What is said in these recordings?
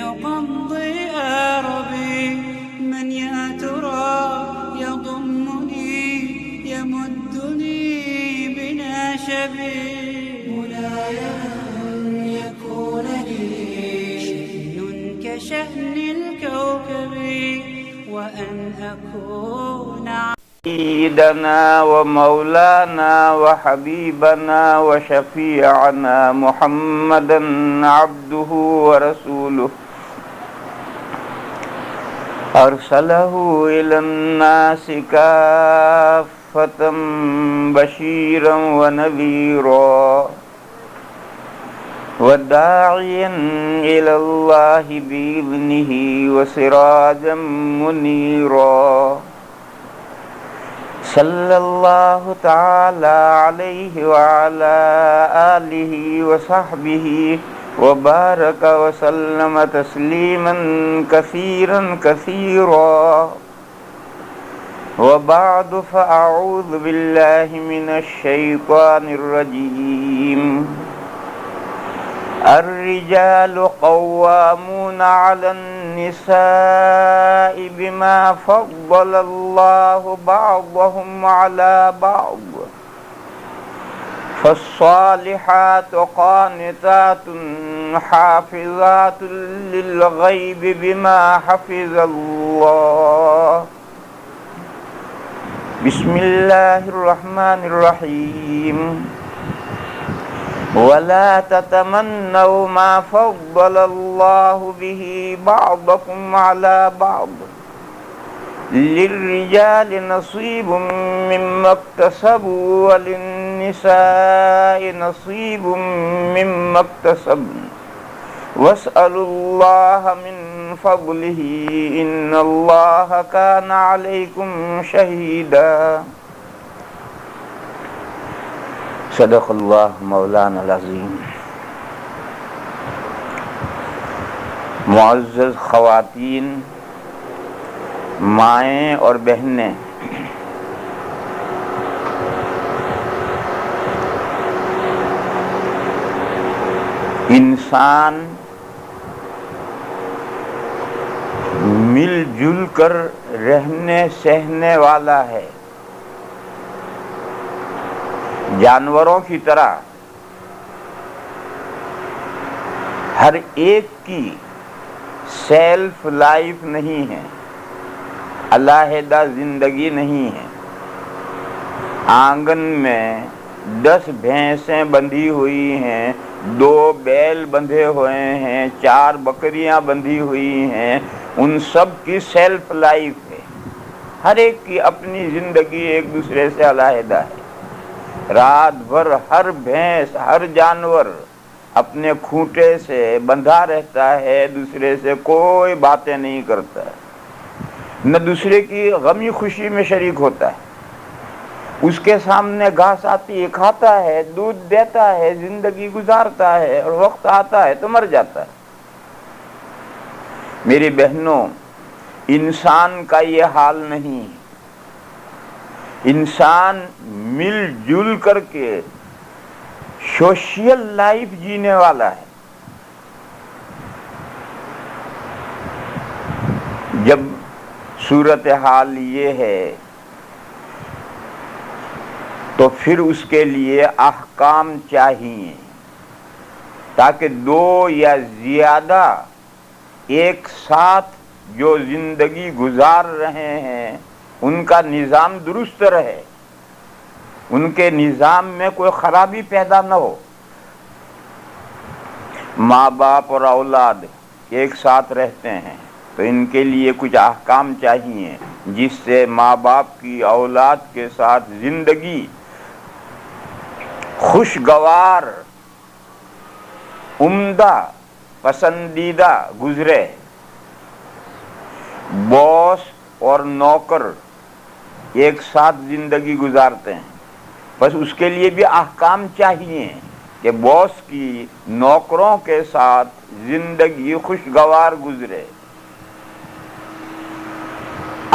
يقضي أربي من يا ترى يضمني يمدني بناشبي مولاي أن يكون لي شأن كشأن الكوكب وأن أكون سيدنا ومولانا وحبيبنا وشفيعنا محمدا عبده ورسوله أرسله إلى الناس كافة بشيرا ونذيرا وداعيا إلى الله بإذنه وسراجا منيرا صلى الله تعالى عليه وعلى آله وصحبه وبارك وسلم تسليما كثيرا كثيرا وبعد فأعوذ بالله من الشيطان الرجيم الرجال قوامون على النساء بما فضل الله بعضهم على بعض فالصالحات قانتات حافظات للغيب بما حفظ الله بسم الله الرحمن الرحيم ولا تتمنوا ما فضل الله به بعضكم على بعض للرجال نصيب مما اكتسبوا وللنساء نصيب مما اكتسبن واسألوا الله من فضله إن الله كان عليكم شهيدا صدق اللہ مولانا العظیم. معزز خواتین، مائیں اور بہنیں، انسان مل جل کر رہنے سہنے والا ہے. جانوروں کی طرح ہر ایک کی سیلف لائف نہیں ہے، علیحدہ زندگی نہیں ہے. آنگن میں 10 بھینسیں بندھی ہوئی ہیں، 2 بیل بندھے ہوئے ہیں، 4 بکریاں بندھی ہوئی ہیں، ان سب کی سیلف لائف ہے. ہر ایک کی اپنی زندگی ایک دوسرے سے علیحدہ ہے. رات بھر ہر بھینس، ہر جانور اپنے کھوٹے سے بندھا رہتا ہے، دوسرے سے کوئی باتیں نہیں کرتا ہے، نہ دوسرے کی غمی خوشی میں شریک ہوتا ہے. اس کے سامنے گھاس آتی ہے کھاتا ہے، دودھ دیتا ہے، زندگی گزارتا ہے، اور وقت آتا ہے تو مر جاتا ہے. میری بہنوں، انسان کا یہ حال نہیں. انسان مل جل کر کے سوشل لائف جینے والا ہے. جب صورتحال یہ ہے تو پھر اس کے لیے احکام چاہیے تاکہ 2 یا زیادہ ایک ساتھ جو زندگی گزار رہے ہیں ان کا نظام درست رہے، ان کے نظام میں کوئی خرابی پیدا نہ ہو. ماں باپ اور اولاد ایک ساتھ رہتے ہیں تو ان کے لیے کچھ احکام چاہیے جس سے ماں باپ کی اولاد کے ساتھ زندگی خوشگوار، عمدہ، پسندیدہ گزرے. باس اور نوکر ایک ساتھ زندگی گزارتے ہیں، بس اس کے لیے بھی احکام چاہیے کہ باس کی نوکروں کے ساتھ زندگی خوشگوار گزرے.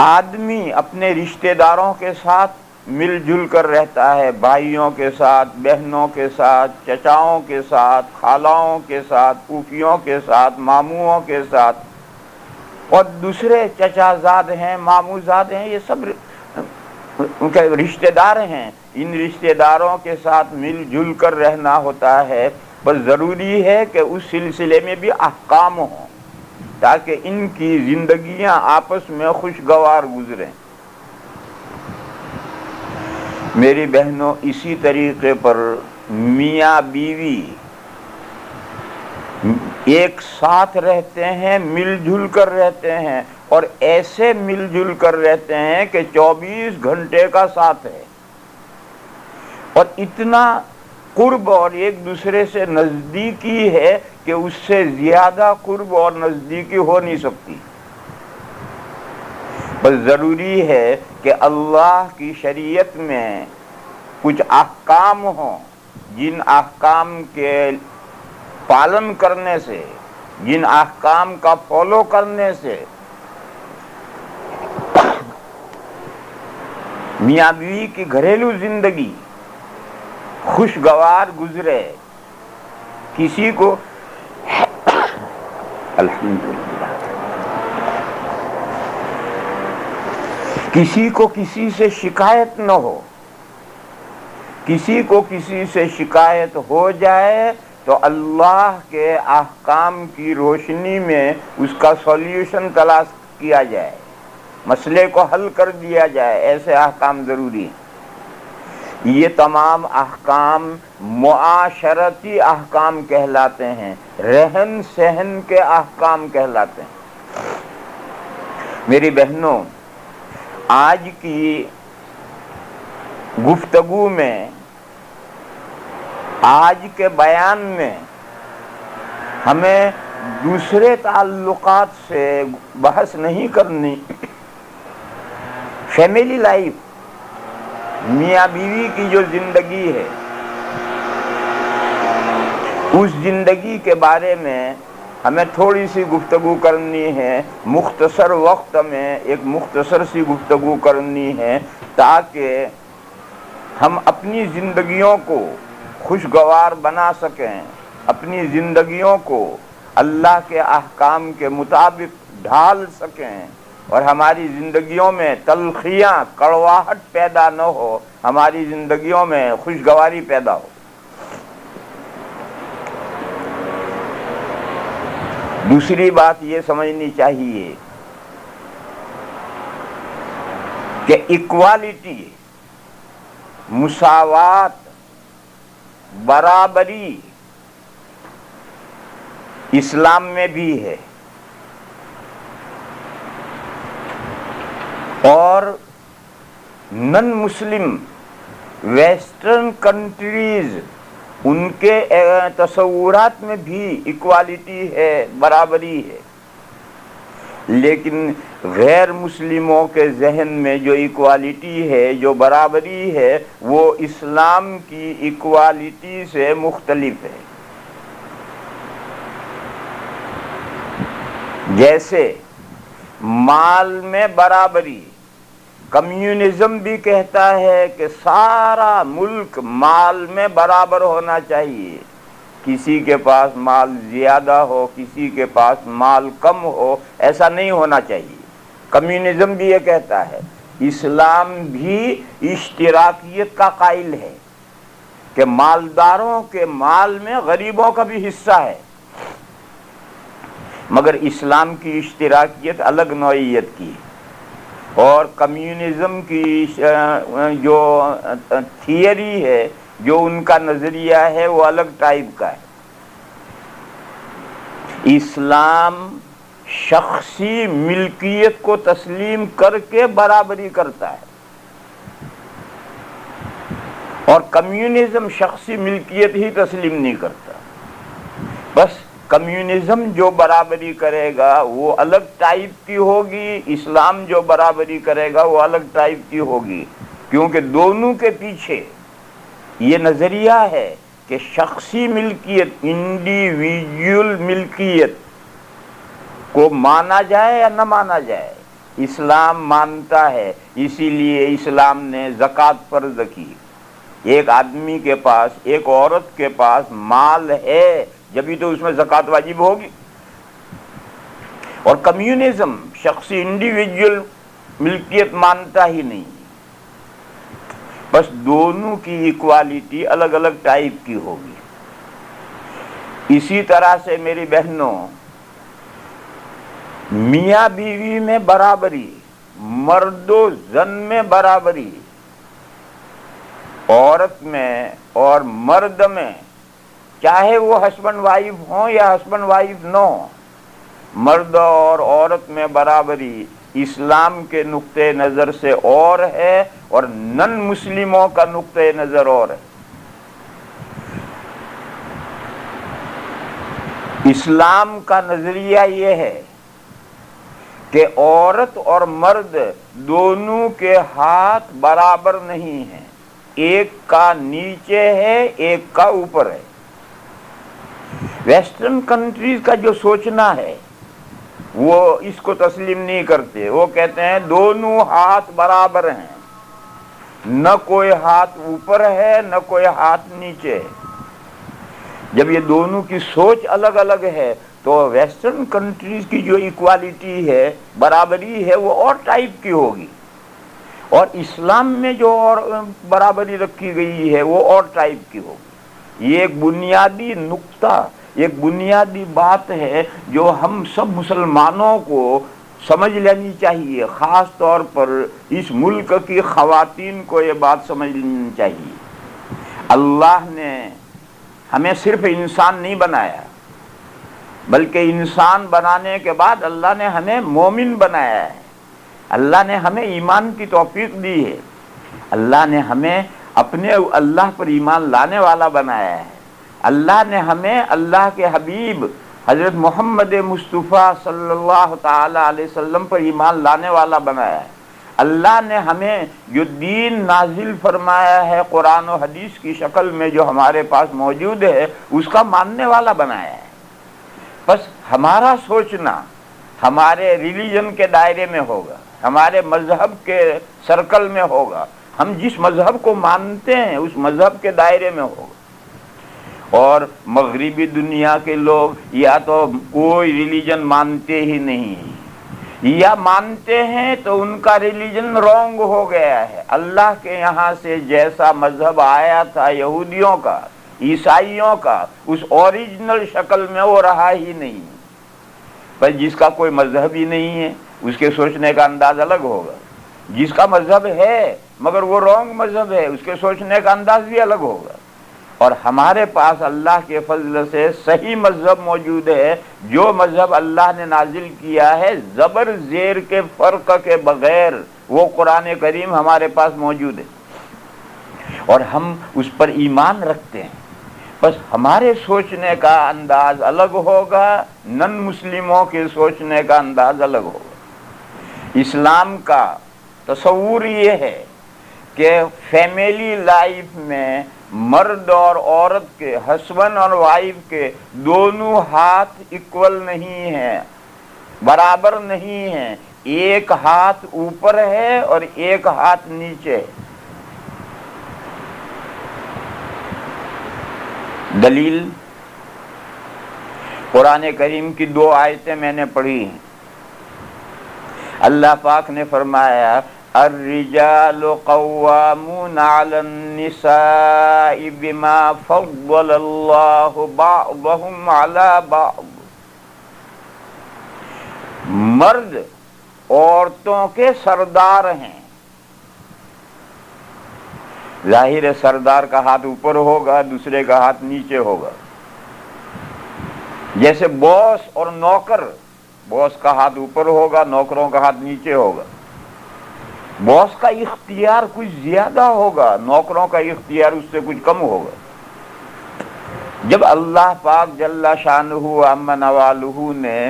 آدمی اپنے رشتہ داروں کے ساتھ مل جل کر رہتا ہے، بھائیوں کے ساتھ، بہنوں کے ساتھ، چچاؤں کے ساتھ، خالاؤں کے ساتھ، پھوپھیوں کے ساتھ، ماموؤں کے ساتھ، اور دوسرے چچا زاد ہیں، مامو زاد ہیں، یہ سب ان کے رشتہ دار ہیں، ان رشتہ داروں کے ساتھ مل جل کر رہنا ہوتا ہے۔ پر ضروری ہے کہ اس سلسلے میں بھی احکام ہوں تاکہ ان کی زندگیاں آپس میں خوشگوار گزریں۔ میری بہنوں، اسی طریقے پر میاں بیوی ایک ساتھ رہتے ہیں، مل جل کر رہتے ہیں، اور ایسے مل جل کر رہتے ہیں کہ 24 گھنٹے کا ساتھ ہے، اور اتنا قرب اور ایک دوسرے سے نزدیکی ہے کہ اس سے زیادہ قرب اور نزدیکی ہو نہیں سکتی۔ بس ضروری ہے کہ اللہ کی شریعت میں کچھ احکام ہوں، جن احکام کے پالن کرنے سے، جن احکام کا فالو کرنے سے میاں بیوی کی گھریلو زندگی خوشگوار گزرے۔ کسی کو الحمدللہ کسی کو کسی سے شکایت نہ ہو، کسی کو کسی سے شکایت ہو جائے تو اللہ کے احکام کی روشنی میں اس کا سولیوشن تلاش کیا جائے، مسئلے کو حل کر دیا جائے۔ ایسے احکام ضروری ہیں۔ یہ تمام احکام معاشرتی احکام کہلاتے ہیں، رہن سہن کے احکام کہلاتے ہیں۔ میری بہنوں، آج کی گفتگو میں، آج کے بیان میں ہمیں دوسرے تعلقات سے بحث نہیں کرنی۔ فیملی لائف، میاں بیوی کی جو زندگی ہے، اس زندگی کے بارے میں ہمیں تھوڑی سی گفتگو کرنی ہے، مختصر وقت میں ایک مختصر سی گفتگو کرنی ہے، تاکہ ہم اپنی زندگیوں کو خوشگوار بنا سکیں، اپنی زندگیوں کو اللہ کے احکام کے مطابق ڈھال سکیں، اور ہماری زندگیوں میں تلخیاں، کڑواہٹ پیدا نہ ہو، ہماری زندگیوں میں خوشگواری پیدا ہو۔ دوسری بات یہ سمجھنی چاہیے کہ ایکوالٹی، مساوات، برابری اسلام میں بھی ہے، اور نن مسلم ویسٹرن کنٹریز، ان کے تصورات میں بھی ایکوالٹی ہے، برابری ہے، لیکن غیر مسلموں کے ذہن میں جو ایکوالٹی ہے، جو برابری ہے، وہ اسلام کی ایکوالٹی سے مختلف ہے۔ جیسے مال میں برابری، کمیونزم بھی کہتا ہے کہ سارا ملک مال میں برابر ہونا چاہیے، کسی کے پاس مال زیادہ ہو، کسی کے پاس مال کم ہو، ایسا نہیں ہونا چاہیے۔ کمیونزم بھی یہ کہتا ہے۔ اسلام بھی اشتراکیت کا قائل ہے کہ مالداروں کے مال میں غریبوں کا بھی حصہ ہے، مگر اسلام کی اشتراکیت الگ نوعیت کی، اور کمیونزم کی جو تھیوری ہے، جو ان کا نظریہ ہے، وہ الگ ٹائپ کا ہے۔ اسلام شخصی ملکیت کو تسلیم کر کے برابری کرتا ہے، اور کمیونزم شخصی ملکیت ہی تسلیم نہیں کرتا۔ بس کمیونزم جو برابری کرے گا وہ الگ ٹائپ کی ہوگی، اسلام جو برابری کرے گا وہ الگ ٹائپ کی ہوگی، کیونکہ دونوں کے پیچھے یہ نظریہ ہے کہ شخصی ملکیت، انڈیویجول ملکیت کو مانا جائے یا نہ مانا جائے، اسلام مانتا ہے، اسی لیے اسلام نے زکوٰۃ فرض کی۔ ایک آدمی کے پاس، ایک عورت کے پاس مال ہے جبھی تو اس میں زکوٰۃ واجب ہوگی۔ اور کمیونزم شخصی انڈیویجول ملکیت مانتا ہی نہیں، بس دونوں کی ایکوالٹی الگ الگ ٹائپ کی ہوگی۔ اسی طرح سے میری بہنوں، میاں بیوی میں برابری، مرد و زن میں برابری، عورت میں اور مرد میں، چاہے وہ ہسبینڈ وائف ہوں یا ہسبینڈ وائف نہ ہوں، مرد اور عورت میں برابری اسلام کے نقطۂ نظر سے اور ہے اور نن مسلموں کا نقطۂ نظر اور ہے۔ اسلام کا نظریہ یہ ہے کہ عورت اور مرد دونوں کے ہاتھ برابر نہیں ہیں، ایک کا نیچے ہے ایک کا اوپر ہے۔ ویسٹرن کنٹریز کا جو سوچنا ہے وہ اس کو تسلیم نہیں کرتے، وہ کہتے ہیں دونوں ہاتھ برابر ہیں، نہ کوئی ہاتھ اوپر ہے نہ کوئی ہاتھ نیچے ہے۔ جب یہ دونوں کی سوچ الگ الگ ہے تو ویسٹرن کنٹریز کی جو ایکوالٹی ہے، برابری ہے، وہ اور ٹائپ کی ہوگی، اور اسلام میں جو اور برابری رکھی گئی ہے وہ اور ٹائپ کی ہوگی۔ یہ ایک بنیادی نقطہ، ایک بنیادی بات ہے جو ہم سب مسلمانوں کو سمجھ لینی چاہیے، خاص طور پر اس ملک کی خواتین کو یہ بات سمجھ لینی چاہیے۔ اللہ نے ہمیں صرف انسان نہیں بنایا، بلکہ انسان بنانے کے بعد اللہ نے ہمیں مومن بنایا ہے، اللہ نے ہمیں ایمان کی توفیق دی ہے، اللہ نے ہمیں اپنے اللہ پر ایمان لانے والا بنایا ہے، اللہ نے ہمیں اللہ کے حبیب حضرت محمد مصطفیٰ صلی اللہ تعالی علیہ وسلم پر ایمان لانے والا بنایا ہے، اللہ نے ہمیں جو دین نازل فرمایا ہے قرآن و حدیث کی شکل میں جو ہمارے پاس موجود ہے اس کا ماننے والا بنایا ہے۔ بس ہمارا سوچنا ہمارے ریلیجن کے دائرے میں ہوگا، ہمارے مذہب کے سرکل میں ہوگا، ہم جس مذہب کو مانتے ہیں اس مذہب کے دائرے میں ہوگا۔ اور مغربی دنیا کے لوگ یا تو کوئی ریلیجن مانتے ہی نہیں، یا مانتے ہیں تو ان کا ریلیجن رونگ ہو گیا ہے، اللہ کے یہاں سے جیسا مذہب آیا تھا یہودیوں کا، عیسائیوں کا، اس اوریجنل شکل میں وہ رہا ہی نہیں۔ پر جس کا کوئی مذہب ہی نہیں ہے اس کے سوچنے کا انداز الگ ہوگا، جس کا مذہب ہے مگر وہ رونگ مذہب ہے اس کے سوچنے کا انداز بھی الگ ہوگا۔ اور ہمارے پاس اللہ کے فضل سے صحیح مذہب موجود ہے، جو مذہب اللہ نے نازل کیا ہے زبر زیر کے فرق کے بغیر، وہ قرآن کریم ہمارے پاس موجود ہے اور ہم اس پر ایمان رکھتے ہیں۔ بس ہمارے سوچنے کا انداز الگ ہوگا، نن مسلموں کے سوچنے کا انداز الگ ہوگا۔ اسلام کا تصور یہ ہے کہ فیملی لائف میں مرد اور عورت کے، ہسبینڈ اور وائف کے دونوں ہاتھ ایکول نہیں ہیں، برابر نہیں ہیں، ایک ہاتھ اوپر ہے اور ایک ہاتھ نیچے ہے۔ دلیل قرآن کریم کی 2 آیتیں میں نے پڑھی ہیں۔ اللہ پاک نے فرمایا الرجال قوامون علی النساء بما فضل اللہ بعضهم علی بعض، مرد عورتوں کے سردار ہیں۔ ظاہر ہے سردار کا ہاتھ اوپر ہوگا، دوسرے کا ہاتھ نیچے ہوگا۔ جیسے باس اور نوکر، باس کا ہاتھ اوپر ہوگا، نوکروں کا ہاتھ نیچے ہوگا۔ باس کا اختیار کچھ زیادہ ہوگا، نوکروں کا اختیار اس سے کچھ کم ہوگا۔ جب اللہ پاک جل شانہ عم نوالہ نے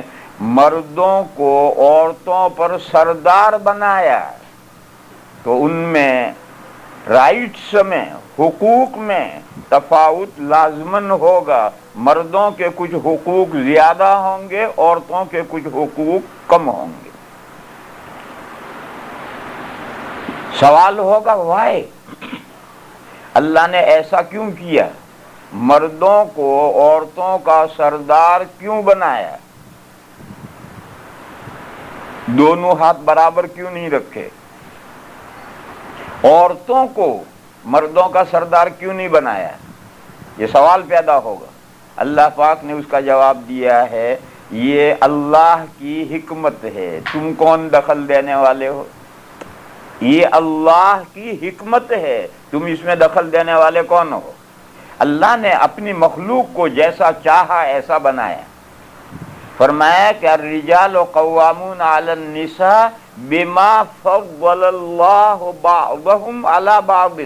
مردوں کو عورتوں پر سردار بنایا تو ان میں رائٹس میں، حقوق میں تفاوت لازماً ہوگا، مردوں کے کچھ حقوق زیادہ ہوں گے، عورتوں کے کچھ حقوق کم ہوں گے۔ سوال ہوگا وائے، اللہ نے ایسا کیوں کیا؟ مردوں کو عورتوں کا سردار کیوں بنایا؟ دونوں ہاتھ برابر کیوں نہیں رکھے؟ عورتوں کو مردوں کا سردار کیوں نہیں بنایا؟ یہ سوال پیدا ہوگا۔ اللہ پاک نے اس کا جواب دیا ہے، یہ اللہ کی حکمت ہے، تم کون دخل دینے والے ہو؟ یہ اللہ کی حکمت ہے، تم اس میں دخل دینے والے کون ہو؟ اللہ نے اپنی مخلوق کو جیسا چاہا ایسا بنایا۔ فرمایا کہ الرجال قوامون علی النساء بما فضل اللہ بعضهم علی بعض،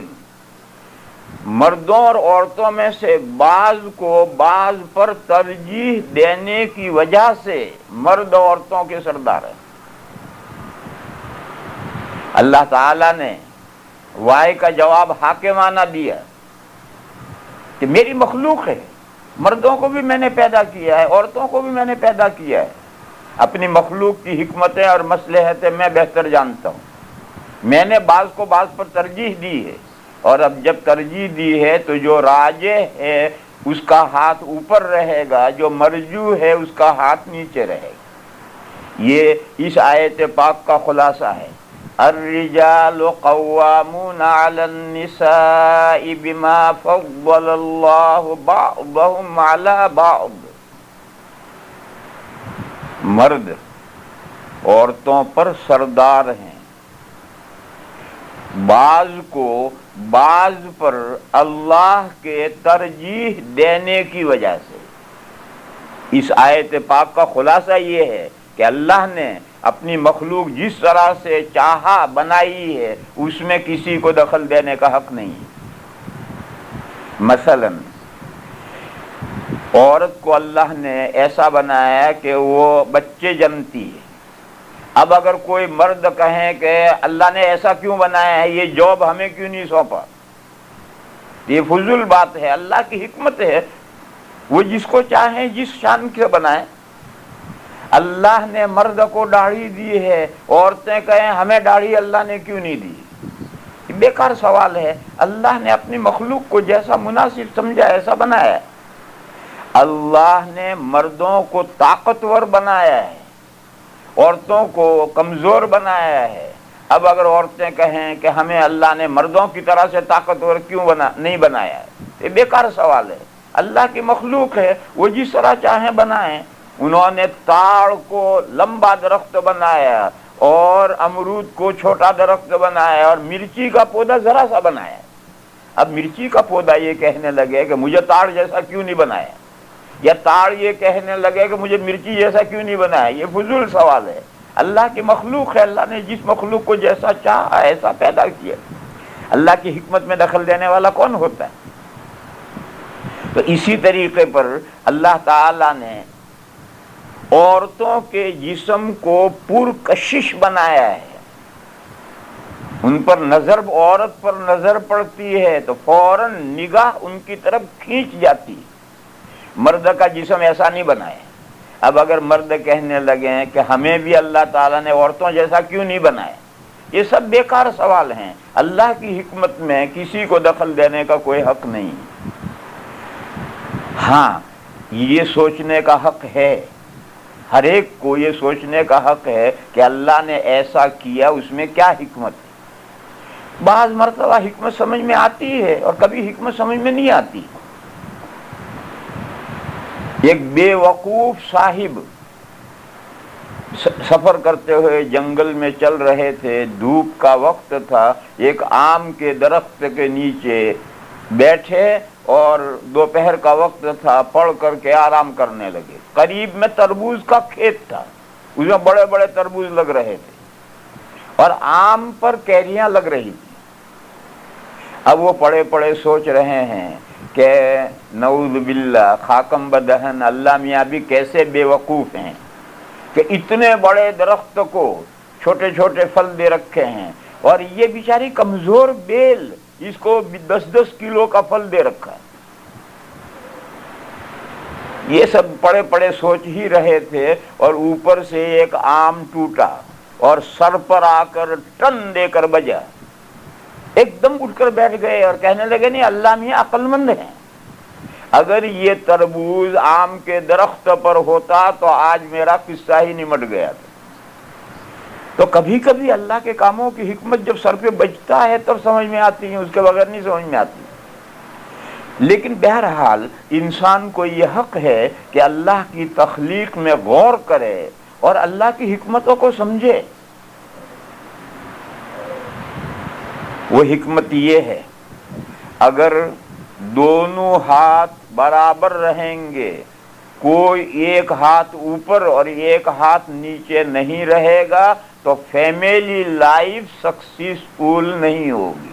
مردوں اور عورتوں میں سے بعض کو بعض پر ترجیح دینے کی وجہ سے مرد عورتوں کے سردار ہیں۔ اللہ تعالی نے وائے کا جواب حاکمانہ دیا کہ میری مخلوق ہے، مردوں کو بھی میں نے پیدا کیا ہے، عورتوں کو بھی میں نے پیدا کیا ہے، اپنی مخلوق کی حکمتیں اور مصلحتیں میں بہتر جانتا ہوں، میں نے بعض کو بعض پر ترجیح دی ہے، اور اب جب ترجیح دی ہے تو جو راجح ہے اس کا ہاتھ اوپر رہے گا، جو مرجوح ہے اس کا ہاتھ نیچے رہے گا۔ یہ اس آیت پاک کا خلاصہ ہے۔ الرجال قوامون علی النساء بما فضل اللہ بعضهم علی بعض، مرد عورتوں پر سردار ہیں، بعض کو بعض پر اللہ کے ترجیح دینے کی وجہ سے۔ اس آیت پاک کا خلاصہ یہ ہے کہ اللہ نے اپنی مخلوق جس طرح سے چاہا بنائی ہے، اس میں کسی کو دخل دینے کا حق نہیں ہے۔ مثلا عورت کو اللہ نے ایسا بنایا کہ وہ بچے جنتی ہے۔ اب اگر کوئی مرد کہیں کہ اللہ نے ایسا کیوں بنایا ہے، یہ جاب ہمیں کیوں نہیں سونپا، یہ فضول بات ہے۔ اللہ کی حکمت ہے، وہ جس کو چاہیں جس شان کے بنائے۔ اللہ نے مرد کو داڑھی دی ہے، عورتیں کہیں ہمیں داڑھی اللہ نے کیوں نہیں دی، یہ بیکار سوال ہے۔ اللہ نے اپنی مخلوق کو جیسا مناسب سمجھا ایسا بنایا ہے۔ اللہ نے مردوں کو طاقتور بنایا ہے، عورتوں کو کمزور بنایا ہے۔ اب اگر عورتیں کہیں کہ ہمیں اللہ نے مردوں کی طرح سے طاقتور کیوں نہیں بنایا ہے، یہ بیکار سوال ہے۔ اللہ کی مخلوق ہے، وہ جس طرح چاہیں بنائیں۔ انہوں نے تاڑ کو لمبا درخت بنایا اور امرود کو چھوٹا درخت بنایا اور مرچی کا پودا ذرا سا بنایا۔ اب مرچی کا پودا یہ کہنے لگے کہ مجھے تاڑ جیسا کیوں نہیں بنایا، یا تاڑ یہ کہنے لگے کہ مجھے مرچی جیسا کیوں نہیں بنایا، یہ فضول سوال ہے۔ اللہ کی مخلوق ہے، اللہ نے جس مخلوق کو جیسا چاہا ایسا پیدا کیا۔ اللہ کی حکمت میں دخل دینے والا کون ہوتا ہے؟ تو اسی طریقے پر اللہ تعالی نے عورتوں کے جسم کو پرکشش بنایا ہے۔ ان پر نظر، عورت پر نظر پڑتی ہے تو فوراً نگاہ ان کی طرف کھینچ جاتی ہے۔ مرد کا جسم ایسا نہیں بنایا۔ اب اگر مرد کہنے لگے ہیں کہ ہمیں بھی اللہ تعالیٰ نے عورتوں جیسا کیوں نہیں بنایا، یہ سب بیکار سوال ہیں۔ اللہ کی حکمت میں کسی کو دخل دینے کا کوئی حق نہیں۔ ہاں، یہ سوچنے کا حق ہے، ہر ایک کو یہ سوچنے کا حق ہے کہ اللہ نے ایسا کیا، اس میں کیا حکمت ہے۔ بعض مرتبہ حکمت سمجھ میں آتی ہے اور کبھی حکمت سمجھ میں نہیں آتی۔ ایک بے وقوف صاحب سفر کرتے ہوئے جنگل میں چل رہے تھے، دھوپ کا وقت تھا، ایک آم کے درخت کے نیچے بیٹھے اور دوپہر کا وقت تھا، پڑھ کر کے آرام کرنے لگے۔ قریب میں تربوز کا کھیت تھا، اس میں بڑے بڑے تربوز لگ رہے تھے اور آم پر کیریاں لگ رہی تھی۔ اب وہ پڑے پڑے سوچ رہے ہیں کہ نعوذ باللہ خاکم بدہن، اللہ میاں بھی کیسے بے وقوف ہیں کہ اتنے بڑے درخت کو چھوٹے چھوٹے پھل دے رکھے ہیں، اور یہ بیچاری کمزور بیل اس کو 10-10 کلو کا پھل دے رکھا ہے۔ یہ سب پڑے پڑے سوچ ہی رہے تھے اور اوپر سے ایک آم ٹوٹا اور سر پر آ کر ٹن دے کر بجا۔ ایک دم اٹھ کر بیٹھ گئے اور کہنے لگے نہیں اللہ میاں عقل مند ہیں، اگر یہ تربوز آم کے درخت پر ہوتا تو آج میرا قصہ ہی نمٹ گیا تھا۔ تو کبھی کبھی اللہ کے کاموں کی حکمت جب سر پہ بجتا ہے تب سمجھ میں آتی ہے، اس کے بغیر نہیں سمجھ میں آتی۔ لیکن بہرحال انسان کو یہ حق ہے کہ اللہ کی تخلیق میں غور کرے اور اللہ کی حکمتوں کو سمجھے۔ وہ حکمت یہ ہے، اگر دونوں ہاتھ برابر رہیں گے، کوئی ایک ہاتھ اوپر اور ایک ہاتھ نیچے نہیں رہے گا تو فیملی لائف سکسیسفل نہیں ہوگی۔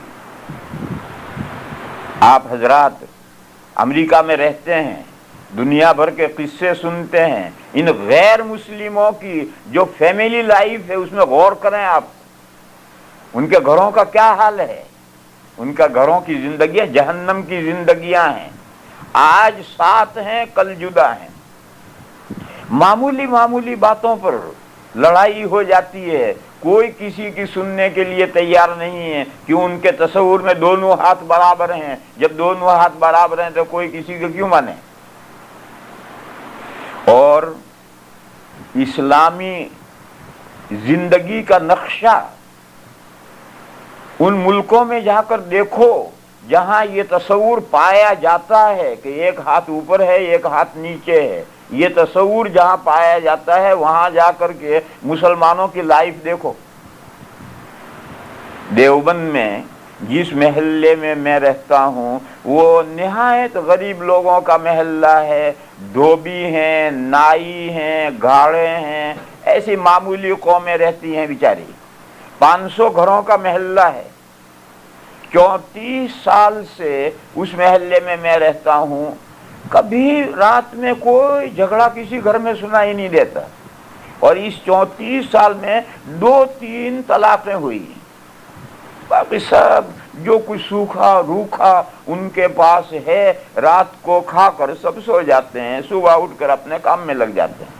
آپ حضرات امریکہ میں رہتے ہیں، دنیا بھر کے قصے سنتے ہیں، ان غیر مسلموں کی جو فیملی لائف ہے اس میں غور کریں آپ، ان کے گھروں کا کیا حال ہے۔ ان کا گھروں کی زندگیاں جہنم کی زندگیاں ہیں، آج ساتھ ہیں کل جدا ہیں، معمولی معمولی باتوں پر لڑائی ہو جاتی ہے، کوئی کسی کی سننے کے لیے تیار نہیں ہے، کیوں ان کے تصور میں دونوں ہاتھ برابر ہیں، جب دونوں ہاتھ برابر ہیں تو کوئی کسی کو کیوں مانے۔ اور اسلامی زندگی کا نقشہ ان ملکوں میں جا کر دیکھو جہاں یہ تصور پایا جاتا ہے کہ ایک ہاتھ اوپر ہے ایک ہاتھ نیچے ہے، یہ تصور جہاں پایا جاتا ہے وہاں جا کر کے مسلمانوں کی لائف دیکھو۔ دیوبند میں جس محلے میں میں رہتا ہوں وہ نہایت غریب لوگوں کا محلہ ہے، دھوبی ہیں، نائی ہیں، گھاڑے ہیں، ایسی معمولی قومیں رہتی ہیں بیچاری، 500 گھروں کا محلہ ہے۔ 34 سال سے اس محلے میں میں رہتا ہوں، کبھی رات میں کوئی جھگڑا کسی گھر میں سنائی نہیں دیتا، اور اس 34 سال میں 2-3 طلاقیں ہوئی، باقی سب جو کچھ سوکھا روکھا ان کے پاس ہے رات کو کھا کر سب سو جاتے ہیں، صبح اٹھ کر اپنے کام میں لگ جاتے ہیں۔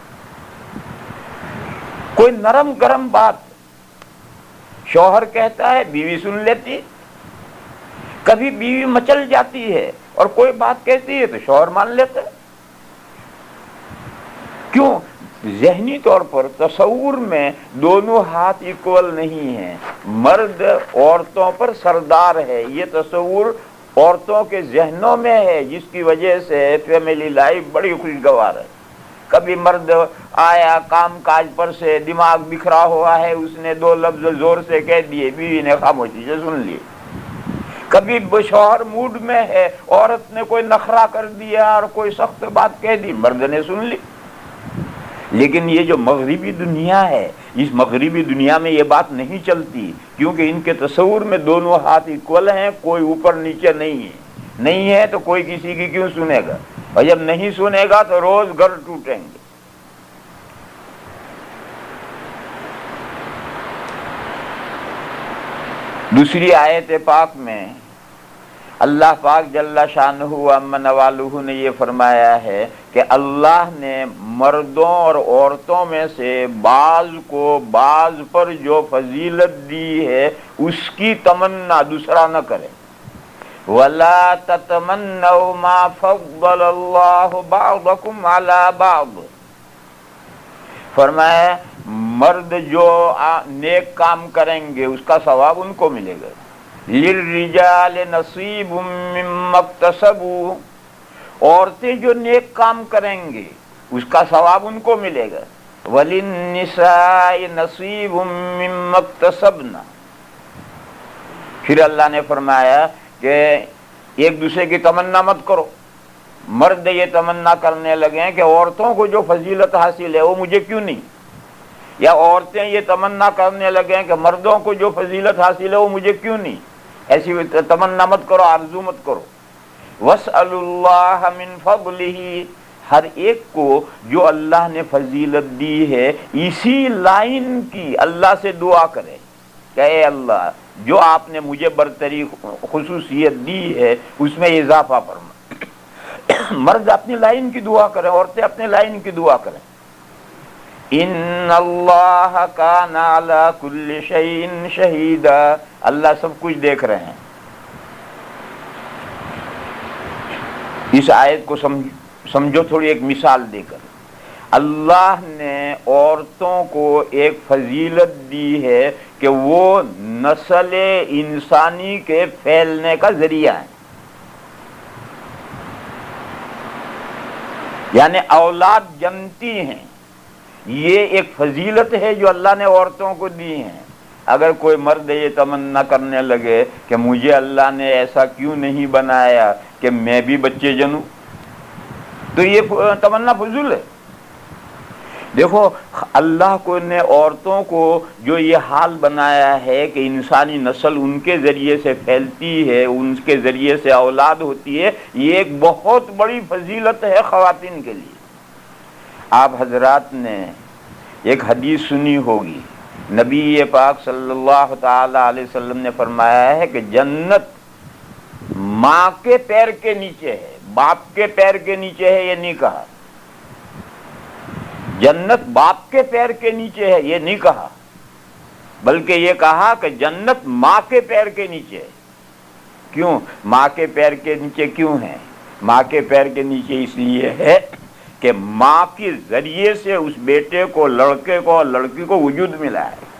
کوئی نرم گرم بات شوہر کہتا ہے بیوی سن لیتی، کبھی بیوی مچل جاتی ہے اور کوئی بات کہتی ہے تو شوہر مان لیتا ہے۔ کیوں؟ ذہنی طور پر تصور میں دونوں ہاتھ ایکول نہیں ہیں، مرد عورتوں پر سردار ہے، یہ تصور عورتوں کے ذہنوں میں ہے، جس کی وجہ سے فیملی لائف بڑی خوشگوار ہے۔ کبھی مرد آیا کام کاج پر سے، دماغ بکھرا ہوا ہے، اس نے 2 لفظ زور سے کہہ دیے، بیوی نے خاموشی سے سن لیے۔ کبھی شوہر موڈ میں ہے، عورت نے کوئی نخرہ کر دیا اور کوئی سخت بات کہہ دی، مرد نے سن لی۔ لیکن یہ جو مغربی دنیا ہے، اس مغربی دنیا میں یہ بات نہیں چلتی، کیونکہ ان کے تصور میں دونوں ہاتھ ایکول ہیں، کوئی اوپر نیچے نہیں ہے تو کوئی کسی کی کیوں سنے گا، اور جب نہیں سنے گا تو روز گھر ٹوٹیں گے۔ دوسری آیت پاک میں اللہ پاک جل شانہ و عم نوالہ نے یہ فرمایا ہے کہ اللہ نے مردوں اور عورتوں میں سے بعض کو بعض پر جو فضیلت دی ہے اس کی تمنا دوسرا نہ کرے۔ وَلَا تَتَمَنَّوْا مَا فَضَّلَ اللَّهُ بَعْضَكُمْ عَلَى بَعْضٍ، فرمایا مرد جو نیک کام کریں گے اس کا ثواب ان کو ملے گا۔ لِلرِّجَالِ نَصِيبٌ مِّمَّا اكْتَسَبُوا، عورتیں جو نیک کام کریں گے اس کا ثواب ان کو ملے گا۔ وَلِلنِّسَاءِ نَصِيبٌ مِّمَّا اكْتَسَبْنَ، پھر اللہ نے فرمایا کہ ایک دوسرے کی تمنا مت کرو۔ مرد یہ تمنا کرنے لگے کہ عورتوں کو جو فضیلت حاصل ہے وہ مجھے کیوں نہیں، یا عورتیں یہ تمنا کرنے لگے کہ مردوں کو جو فضیلت حاصل ہے وہ مجھے کیوں نہیں، ایسی تمنا مت کرو، آرزو مت کرو۔ وَاسْأَلُوا اللَّهَ مِنْ فَضْلِهِ، ہر ایک کو جو اللہ نے فضیلت دی ہے اسی لائن کی اللہ سے دعا کرے کہ اے اللہ جو آپ نے مجھے برتری خصوصیت دی ہے اس میں اضافہ فرما۔ مرد اپنی لائن کی دعا کریں، عورتیں اپنے لائن کی دعا کریں۔ ان اللہ کان علی کل شیء شہیدا، اللہ سب کچھ دیکھ رہے ہیں۔ اس آیت کو سمجھو تھوڑی ایک مثال دے کر۔ اللہ نے عورتوں کو ایک فضیلت دی ہے کہ وہ نسل انسانی کے پھیلنے کا ذریعہ ہے، یعنی اولاد جنتی ہیں۔ یہ ایک فضیلت ہے جو اللہ نے عورتوں کو دی ہے۔ اگر کوئی مرد یہ تمنا کرنے لگے کہ مجھے اللہ نے ایسا کیوں نہیں بنایا کہ میں بھی بچے جنوں، تو یہ تمنا فضول ہے۔ دیکھو اللہ کو نے عورتوں کو جو یہ حال بنایا ہے کہ انسانی نسل ان کے ذریعے سے پھیلتی ہے، ان کے ذریعے سے اولاد ہوتی ہے، یہ ایک بہت بڑی فضیلت ہے خواتین کے لیے۔ آپ حضرات نے ایک حدیث سنی ہوگی، نبی پاک صلی اللہ تعالی علیہ وسلم نے فرمایا ہے کہ جنت ماں کے پیر کے نیچے ہے، باپ کے پیر کے نیچے ہے، یہ نہیں کہا۔ جنت باپ کے پیر کے نیچے ہے یہ نہیں کہا، بلکہ یہ کہا کہ جنت ماں کے پیر کے نیچے ہے۔ کیوں ماں کے پیر کے نیچے کیوں ہے؟ ماں کے پیر کے نیچے اس لیے ہے کہ ماں کے ذریعے سے اس بیٹے کو، لڑکے کو اور لڑکی کو وجود ملا ہے۔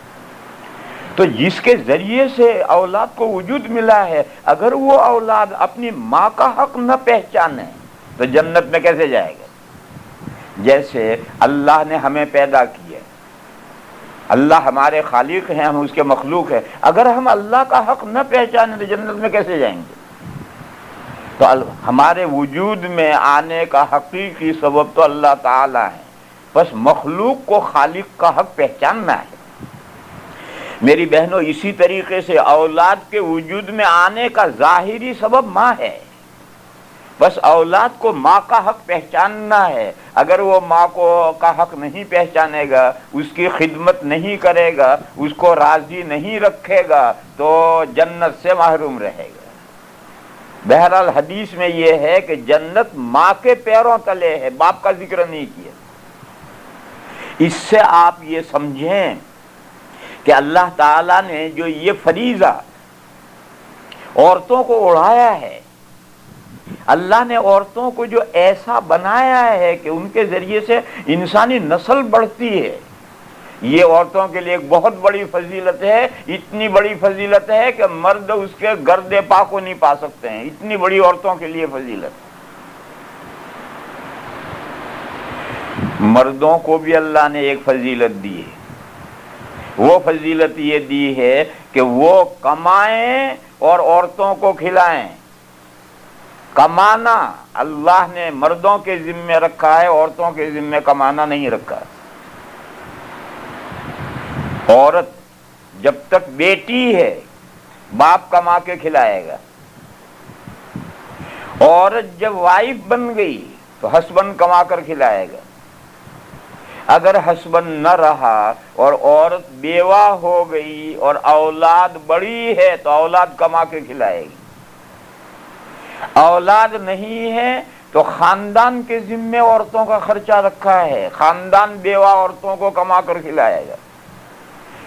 تو جس کے ذریعے سے اولاد کو وجود ملا ہے، اگر وہ اولاد اپنی ماں کا حق نہ پہچانے تو جنت میں کیسے جائے گا؟ جیسے اللہ نے ہمیں پیدا کیا، اللہ ہمارے خالق ہیں، ہم اس کے مخلوق ہیں، اگر ہم اللہ کا حق نہ پہچانے تو جنت میں کیسے جائیں گے؟ تو ہمارے وجود میں آنے کا حقیقی سبب تو اللہ تعالی ہے، بس مخلوق کو خالق کا حق پہچاننا ہے۔ میری بہنوں، اسی طریقے سے اولاد کے وجود میں آنے کا ظاہری سبب ماں ہے، بس اولاد کو ماں کا حق پہچاننا ہے۔ اگر وہ ماں کو کا حق نہیں پہچانے گا، اس کی خدمت نہیں کرے گا، اس کو راضی نہیں رکھے گا تو جنت سے محروم رہے گا۔ بہرحال حدیث میں یہ ہے کہ جنت ماں کے پیروں تلے ہے، باپ کا ذکر نہیں کیا۔ اس سے آپ یہ سمجھیں کہ اللہ تعالیٰ نے جو یہ فریضہ عورتوں کو اڑایا ہے، اللہ نے عورتوں کو جو ایسا بنایا ہے کہ ان کے ذریعے سے انسانی نسل بڑھتی ہے، یہ عورتوں کے لیے ایک بہت بڑی فضیلت ہے۔ اتنی بڑی فضیلت ہے کہ مرد اس کے گرد پا کو نہیں پا سکتے ہیں، اتنی بڑی عورتوں کے لیے فضیلت۔ مردوں کو بھی اللہ نے ایک فضیلت دی ہے، وہ فضیلت یہ دی ہے کہ وہ کمائیں اور عورتوں کو کھلائیں۔ کمانا اللہ نے مردوں کے ذمے رکھا ہے، عورتوں کے ذمے کمانا نہیں رکھا۔ عورت جب تک بیٹی ہے باپ کما کے کھلائے گا، عورت جب وائف بن گئی تو ہسبینڈ کما کر کھلائے گا۔ اگر ہسبینڈ نہ رہا اور عورت بیوہ ہو گئی اور اولاد بڑی ہے تو اولاد کما کے کھلائے گی۔ اولاد نہیں ہے تو خاندان کے ذمے عورتوں کا خرچہ رکھا ہے، خاندان بیوہ عورتوں کو کما کر کھلائے گا۔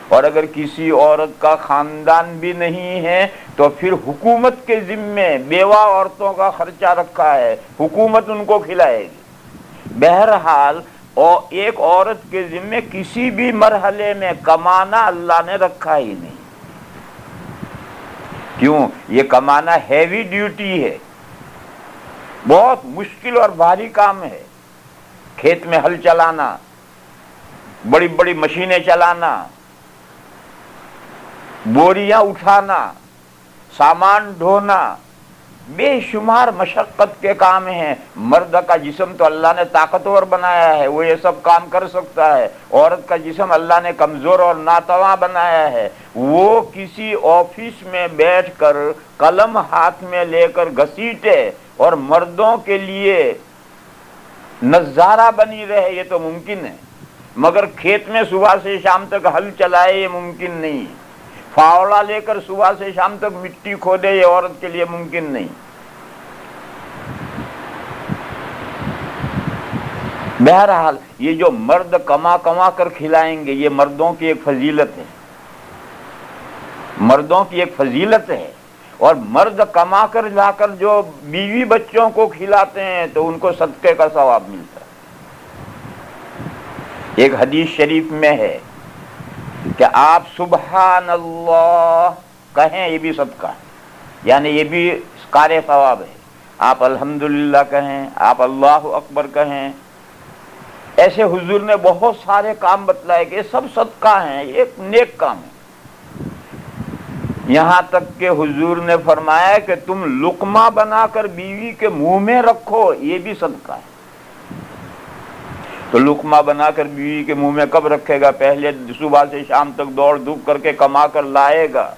اور اگر کسی عورت کا خاندان بھی نہیں ہے تو پھر حکومت کے ذمے بیوہ عورتوں کا خرچہ رکھا ہے، حکومت ان کو کھلائے گی۔ بہرحال ایک عورت کے ذمے کسی بھی مرحلے میں کمانا اللہ نے رکھا ہی نہیں۔ کیوں؟ یہ کمانا ہیوی ڈیوٹی ہے، بہت مشکل اور بھاری کام ہے۔ کھیت میں ہل چلانا، بڑی بڑی مشینیں چلانا، بوریاں اٹھانا، سامان ڈھونا، بے شمار مشقت کے کام ہیں۔ مرد کا جسم تو اللہ نے طاقتور بنایا ہے، وہ یہ سب کام کر سکتا ہے۔ عورت کا جسم اللہ نے کمزور اور ناتواں بنایا ہے، وہ کسی آفس میں بیٹھ کر قلم ہاتھ میں لے کر گھسیٹے اور مردوں کے لیے نظارہ بنی رہے، یہ تو ممکن ہے، مگر کھیت میں صبح سے شام تک ہل چلائے یہ ممکن نہیں۔ فاوڑا لے کر صبح سے شام تک مٹی کھودے یہ عورت کے لیے ممکن نہیں۔ بہرحال یہ جو مرد کما کما کر کھلائیں گے یہ مردوں کی ایک فضیلت ہے، مردوں کی ایک فضیلت ہے، اور مرد کما کر لا کر جو بیوی بچوں کو کھلاتے ہیں تو ان کو صدقے کا ثواب ملتا ہے۔ ایک حدیث شریف میں ہے کہ آپ سبحان اللہ کہیں، یہ بھی صدقہ ہے، یعنی یہ بھی کار ثواب ہے۔ آپ الحمدللہ کہیں، آپ اللہ اکبر کہیں، ایسے حضور نے بہت سارے کام بتلائے کہ یہ سب صدقہ ہیں، یہ ایک نیک کام ہے۔ یہاں تک کہ حضور نے فرمایا کہ تم لقمہ بنا کر بیوی کے منہ میں رکھو، یہ بھی صدقہ ہے۔ تو لقمہ بنا کر بیوی کے منہ میں کب رکھے گا؟ پہلے صبح سے شام تک دوڑ دھوپ کر کے کما کر لائے گا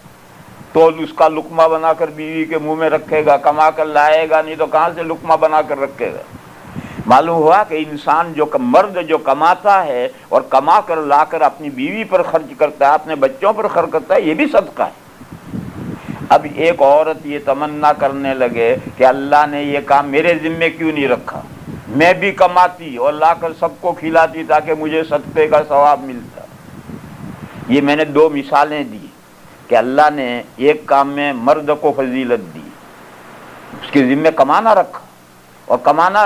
تو اس کا لقمہ بنا کر بیوی کے منہ میں رکھے گا، کما کر لائے گا نہیں تو کہاں سے لقمہ بنا کر رکھے گا؟ معلوم ہوا کہ انسان جو مرد جو کماتا ہے اور کما کر لا کر اپنی بیوی پر خرچ کرتا ہے، اپنے بچوں پر خرچ کرتا ہے، یہ بھی صدقہ ہے۔ اب ایک عورت یہ تمنا کرنے لگے کہ اللہ نے یہ کام میرے ذمے کیوں نہیں رکھا، میں بھی کماتی اور لا کر سب کو کھلاتی تاکہ مجھے صدقے کا ثواب ملتا۔ یہ میں نے دو مثالیں دی کہ اللہ نے ایک کام میں مرد کو فضیلت دی، اس کے ذمے کمانا رکھا، اور کمانا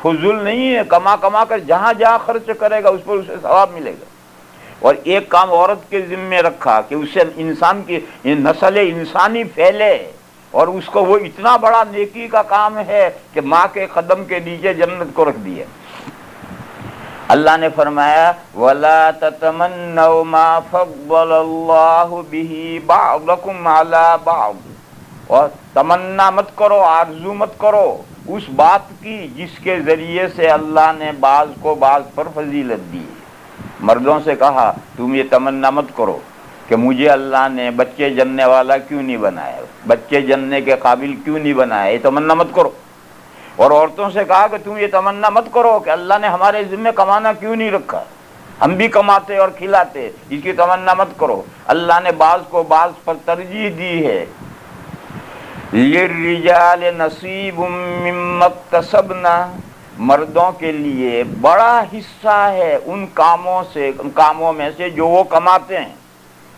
فضول نہیں ہے، کما کما کر جہاں جہاں خرچ کرے گا اس پر اسے ثواب ملے گا۔ اور ایک کام عورت کے ذمے رکھا کہ اس سے انسان کی نسل انسانی پھیلے، اور اس کو وہ اتنا بڑا نیکی کا کام ہے کہ ماں کے قدم کے نیچے جنت کو رکھ دیا۔ اللہ نے فرمایا وَلَا تَتَمَنَّوْا مَا فَضَّلَ اللَّهُ بِهِ بَعْضَكُمْ عَلَى بَعْضٍ، اور تمنا مت کرو، آرزو مت کرو اس بات کی جس کے ذریعے سے اللہ نے بعض کو بعض پر فضیلت دی۔ مردوں سے کہا تم یہ تمنا مت کرو کہ مجھے اللہ نے بچے جننے والا کیوں نہیں بنایا، بچے جننے کے قابل کیوں نہیں بنایا، یہ تمنا مت کرو۔ اور عورتوں سے کہا کہ تم یہ تمنا مت کرو کہ اللہ نے ہمارے ذمہ کمانا کیوں نہیں رکھا، ہم بھی کماتے اور کھلاتے، اس کی تمنا مت کرو۔ اللہ نے بعض کو بعض پر ترجیح دی ہے۔ لِلرِّجَالِ نَصِيبٌ مِّمَّا اكْتَسَبْنَا، مردوں کے لیے بڑا حصہ ہے ان کاموں میں سے جو وہ کماتے ہیں،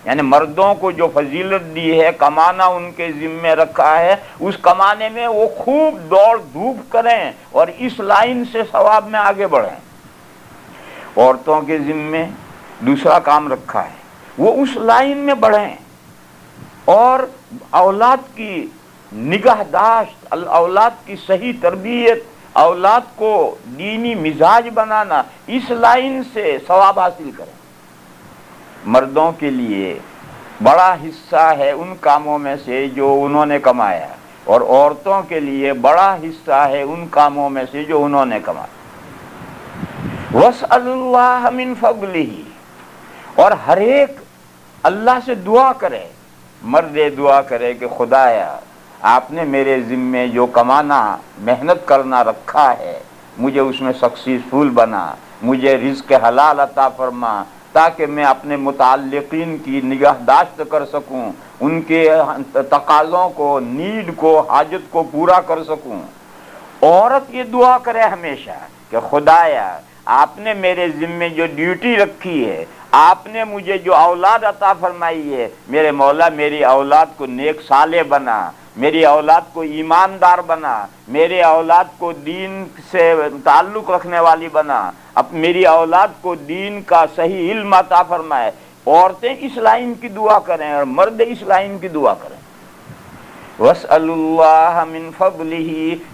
یعنی مردوں کو جو فضیلت دی ہے، کمانا ان کے ذمے رکھا ہے، اس کمانے میں وہ خوب دوڑ دھوپ کریں اور اس لائن سے ثواب میں آگے بڑھیں۔ عورتوں کے ذمے دوسرا کام رکھا ہے، وہ اس لائن میں بڑھیں اور اولاد کی نگہداشت، اولاد کی صحیح تربیت، اولاد کو دینی مزاج بنانا، اس لائن سے ثواب حاصل کریں۔ مردوں کے لیے بڑا حصہ ہے ان کاموں میں سے جو انہوں نے کمایا، اور عورتوں کے لیے بڑا حصہ ہے ان کاموں میں سے جو انہوں نے کمایا۔ وَاسْأَلُوا اللَّهَ مِن فَضْلِهِ، اور ہر ایک اللہ سے دعا کرے، مرد دعا کرے کہ خدایا آپ نے میرے ذمے جو کمانا محنت کرنا رکھا ہے مجھے اس میں سکسیسفل بنا، مجھے رزق حلال عطا فرما تاکہ میں اپنے متعلقین کی نگہداشت کر سکوں، ان کے تقاضوں کو، نیڈ کو، حاجت کو پورا کر سکوں۔ عورت یہ دعا کرے ہمیشہ کہ خدایا آپ نے میرے ذمے جو ڈیوٹی رکھی ہے، آپ نے مجھے جو اولاد عطا فرمائی ہے، میرے مولا میری اولاد کو نیک صالح بنا، میری اولاد کو ایماندار بنا، میرے اولاد کو دین سے تعلق رکھنے والی بنا، اب میری اولاد کو دین کا صحیح علم عطا فرمائے۔ عورتیں اس لائن کی دعا کریں اور مرد اس لائن کی دعا کریں۔ وَاسْأَلُوا اللَّهَ مِن فَضْلِهِ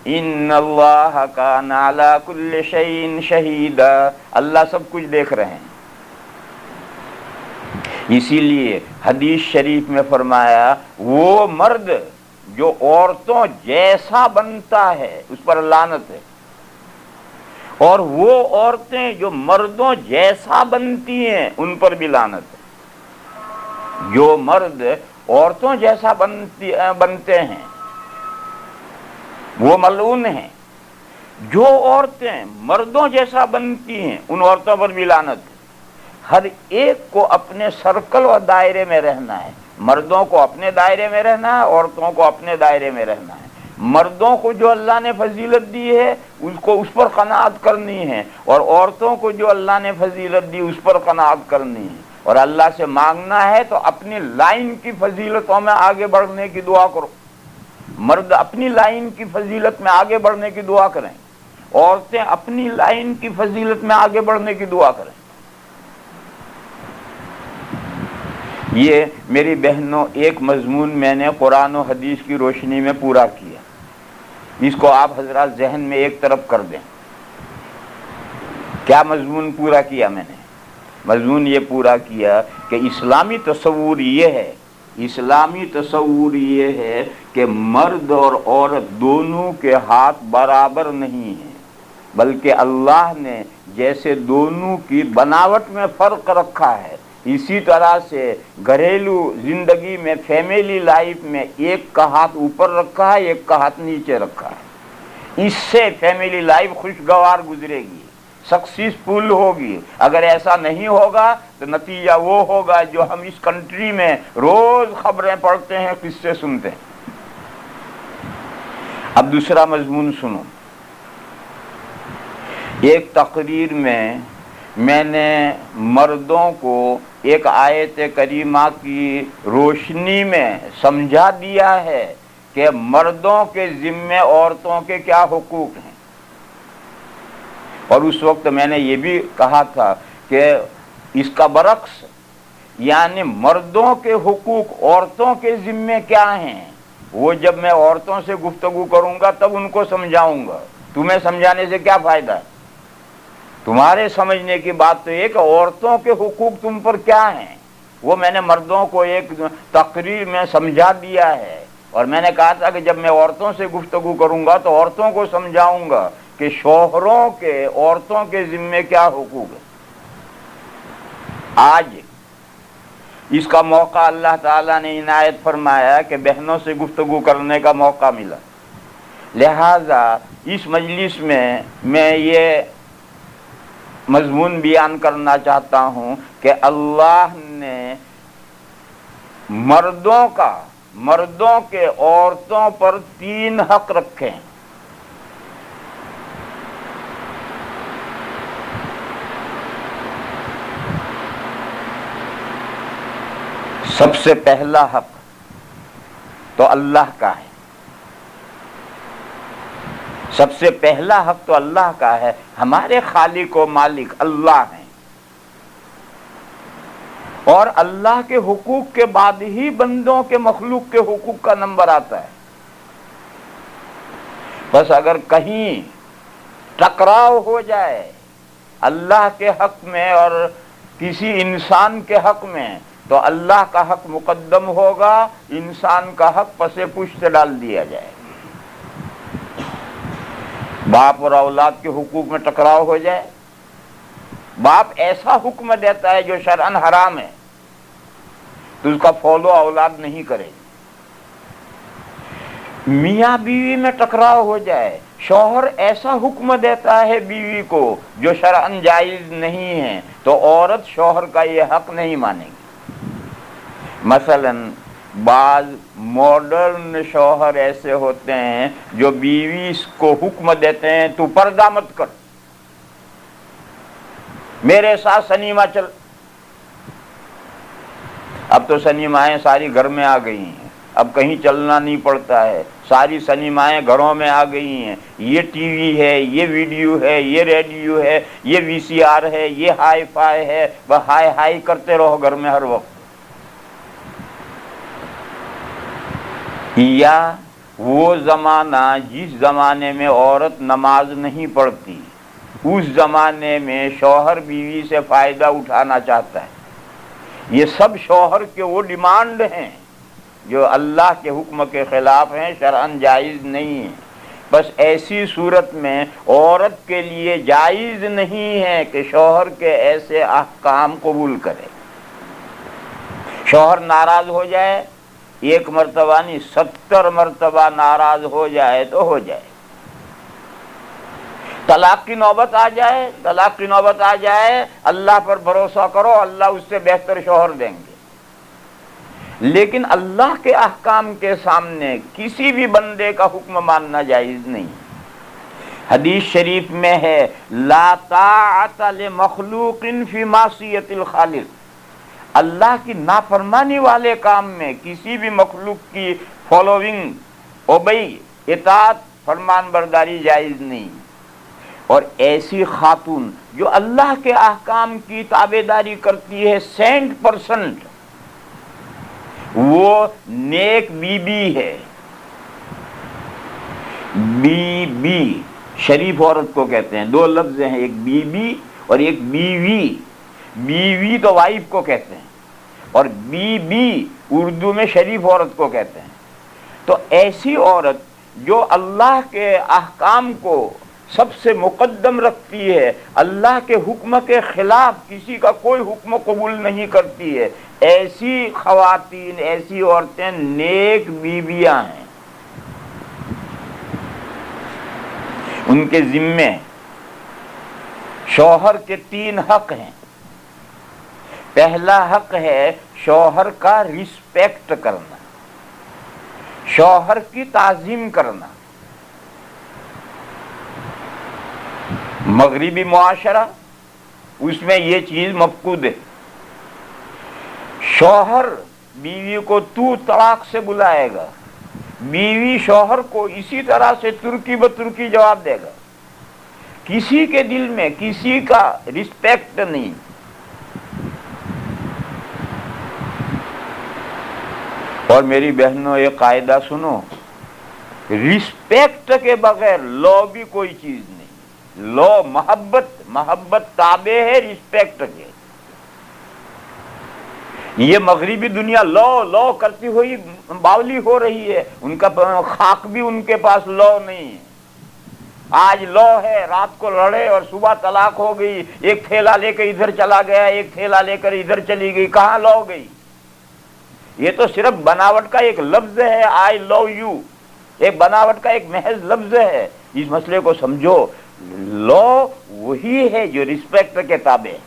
إِنَّ اللَّهَ كَانَ عَلَى كُلِّ شَيْءٍ شَهِيدًا، اللہ سب کچھ دیکھ رہے ہیں۔ اسی لیے حدیث شریف میں فرمایا وہ مرد جو عورتوں جیسا بنتا ہے اس پر لعنت ہے، اور وہ عورتیں جو مردوں جیسا بنتی ہیں ان پر بھی لعنت ہے۔ جو مرد عورتوں جیسا بنتے ہیں وہ ملعون ہیں، جو عورتیں مردوں جیسا بنتی ہیں ان عورتوں پر بھی لعنت ہے۔ ہر ایک کو اپنے سرکل اور دائرے میں رہنا ہے، مردوں کو اپنے دائرے میں رہنا ہے، عورتوں کو اپنے دائرے میں رہنا ہے۔ مردوں کو جو اللہ نے فضیلت دی ہے اس پر قناعت کرنی ہے، اور عورتوں کو جو اللہ نے فضیلت دی اس پر قناعت کرنی ہے، اور اللہ سے مانگنا ہے تو اپنی لائن کی فضیلتوں میں آگے بڑھنے کی دعا کرو۔ مرد اپنی لائن کی فضیلت میں آگے بڑھنے کی دعا کریں، عورتیں اپنی لائن کی فضیلت میں آگے بڑھنے کی دعا کریں۔ یہ میری بہنوں ایک مضمون میں نے قرآن و حدیث کی روشنی میں پورا کیا، اس کو آپ حضرات ذہن میں ایک طرف کر دیں۔ کیا مضمون پورا کیا میں نے؟ مضمون یہ پورا کیا کہ اسلامی تصور یہ ہے کہ مرد اور عورت دونوں کے ہاتھ برابر نہیں ہیں، بلکہ اللہ نے جیسے دونوں کی بناوٹ میں فرق رکھا ہے، اسی طرح سے گھریلو زندگی میں فیملی لائف میں ایک کا ہاتھ اوپر رکھا ہے، ایک کا ہاتھ نیچے رکھا ہے۔ اس سے فیملی لائف خوشگوار گزرے گی، سکسیسفل ہوگی۔ اگر ایسا نہیں ہوگا تو نتیجہ وہ ہوگا جو ہم اس کنٹری میں روز خبریں پڑھتے ہیں، قصے سنتے ہیں۔ اب دوسرا مضمون سنو۔ ایک تقریر میں نے مردوں کو ایک آیت کریمہ کی روشنی میں سمجھا دیا ہے کہ مردوں کے ذمے عورتوں کے کیا حقوق ہیں، اور اس وقت میں نے یہ بھی کہا تھا کہ اس کا برعکس، یعنی مردوں کے حقوق عورتوں کے ذمے کیا ہیں، وہ جب میں عورتوں سے گفتگو کروں گا تب ان کو سمجھاؤں گا۔ تمہیں سمجھانے سے کیا فائدہ ہے؟ تمہارے سمجھنے کی بات تو یہ کہ عورتوں کے حقوق تم پر کیا ہیں، وہ میں نے مردوں کو ایک تقریر میں سمجھا دیا ہے، اور میں نے کہا تھا کہ جب میں عورتوں سے گفتگو کروں گا تو عورتوں کو سمجھاؤں گا کہ شوہروں کے عورتوں کے ذمے کیا حقوق ہیں۔ آج اس کا موقع اللہ تعالیٰ نے عنایت فرمایا کہ بہنوں سے گفتگو کرنے کا موقع ملا، لہذا اس مجلس میں یہ مضمون بیان کرنا چاہتا ہوں کہ اللہ نے مردوں کے عورتوں پر 3 حق رکھے ہیں۔ سب سے پہلا حق تو اللہ کا ہے، سب سے پہلا حق تو اللہ کا ہے۔ ہمارے خالق و مالک اللہ ہیں، اور اللہ کے حقوق کے بعد ہی بندوں کے مخلوق کے حقوق کا نمبر آتا ہے۔ بس اگر کہیں ٹکراؤ ہو جائے اللہ کے حق میں اور کسی انسان کے حق میں تو اللہ کا حق مقدم ہوگا، انسان کا حق پس پشت ڈال دیا جائے۔ باپ اور اولاد کے حقوق میں ٹکراؤ ہو جائے، باپ ایسا حکم دیتا ہے جو شرعاً حرام ہے تو اس کا فالو اولاد نہیں کرے۔ میاں بیوی میں ٹکراؤ ہو جائے، شوہر ایسا حکم دیتا ہے بیوی کو جو شرعاً جائز نہیں ہے تو عورت شوہر کا یہ حق نہیں مانے گی۔ مثلاً بعض ماڈرن شوہر ایسے ہوتے ہیں جو بیوی کو حکم دیتے ہیں تو پردہ مت کر، میرے ساتھ سنیما چل۔ اب تو سنیمائیں ساری گھر میں آ گئی ہیں، اب کہیں چلنا نہیں پڑتا ہے، ساری سنیمائیں گھروں میں آ گئی ہیں۔ یہ ٹی وی ہے، یہ ویڈیو ہے، یہ ریڈیو ہے، یہ وی سی آر ہے، یہ ہائی فائی ہے، وہ ہائی ہائی کرتے رہو گھر میں ہر وقت۔ یا وہ زمانہ جس زمانے میں عورت نماز نہیں پڑھتی، اس زمانے میں شوہر بیوی سے فائدہ اٹھانا چاہتا ہے۔ یہ سب شوہر کے وہ ڈیمانڈ ہیں جو اللہ کے حکم کے خلاف ہیں، شرعاً جائز نہیں ہیں۔ بس ایسی صورت میں عورت کے لیے جائز نہیں ہے کہ شوہر کے ایسے احکام قبول کرے۔ شوہر ناراض ہو جائے، 1 مرتبہ نہیں 70 مرتبہ ناراض ہو جائے تو ہو جائے۔ طلاق کی نوبت آ جائے، اللہ پر بھروسہ کرو، اللہ اس سے بہتر شوہر دیں گے۔ لیکن اللہ کے احکام کے سامنے کسی بھی بندے کا حکم ماننا جائز نہیں۔ حدیث شریف میں ہے لا طاعت لمخلوق فی معصیت الخالق، اللہ کی نافرمانی والے کام میں کسی بھی مخلوق کی فالوئنگ، اوبئی، اطاعت، فرمان برداری جائز نہیں۔ اور ایسی خاتون جو اللہ کے احکام کی تابعداری کرتی ہے 100%، وہ نیک بی بی ہے۔ بی بی شریف عورت کو کہتے ہیں، دو لفظ ہیں، ایک بی بی اور ایک بیوی۔ بیوی تو وائف کو کہتے ہیں، اور بی بی اردو میں شریف عورت کو کہتے ہیں۔ تو ایسی عورت جو اللہ کے احکام کو سب سے مقدم رکھتی ہے، اللہ کے حکم کے خلاف کسی کا کوئی حکم قبول نہیں کرتی ہے، ایسی خواتین، ایسی عورتیں نیک بیویاں ہیں۔ ان کے ذمے شوہر کے 3 حق ہیں۔ پہلا حق ہے شوہر کا رسپیکٹ کرنا، شوہر کی تعظیم کرنا۔ مغربی معاشرہ، اس میں یہ چیز مفقود ہے۔ شوہر بیوی کو تو طلاق سے بلائے گا، بیوی شوہر کو اسی طرح سے ترکی بترکی جواب دے گا۔ کسی کے دل میں کسی کا رسپیکٹ نہیں۔ اور میری بہنوں، یہ قاعدہ سنو، رسپیکٹ کے بغیر لا بھی کوئی چیز نہیں۔ لا محبت تابع ہے رسپیکٹ کے۔ یہ مغربی دنیا لا کرتی ہوئی باولی ہو رہی ہے، ان کا خاک بھی ان کے پاس لا نہیں ہے۔ آج لا ہے، رات کو لڑے اور صبح طلاق ہو گئی، ایک تھیلا لے کر ادھر چلا گیا، ایک تھیلا لے کر ادھر چلی گئی، کہاں لا گئی؟ یہ تو صرف بناوٹ کا ایک لفظ ہے، آئی لو یو، ایک بناوٹ کا ایک محض لفظ ہے۔ اس مسئلے کو سمجھو، لا وہی ہے جو رسپیکٹ کے تابع ہے۔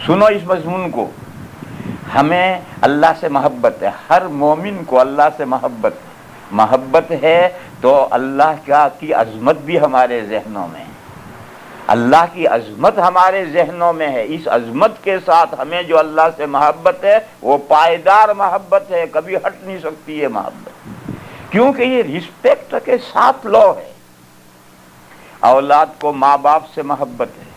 سنو اس مضمون کو، ہمیں اللہ سے محبت ہے، ہر مومن کو اللہ سے محبت ہے تو اللہ کی عظمت بھی ہمارے ذہنوں میں ہے، اللہ کی عظمت ہمارے ذہنوں میں ہے۔ اس عظمت کے ساتھ ہمیں جو اللہ سے محبت ہے وہ پائیدار محبت ہے، کبھی ہٹ نہیں سکتی ہے محبت، کیونکہ یہ رسپیکٹ کے ساتھ لا ہے۔ اولاد کو ماں باپ سے محبت ہے،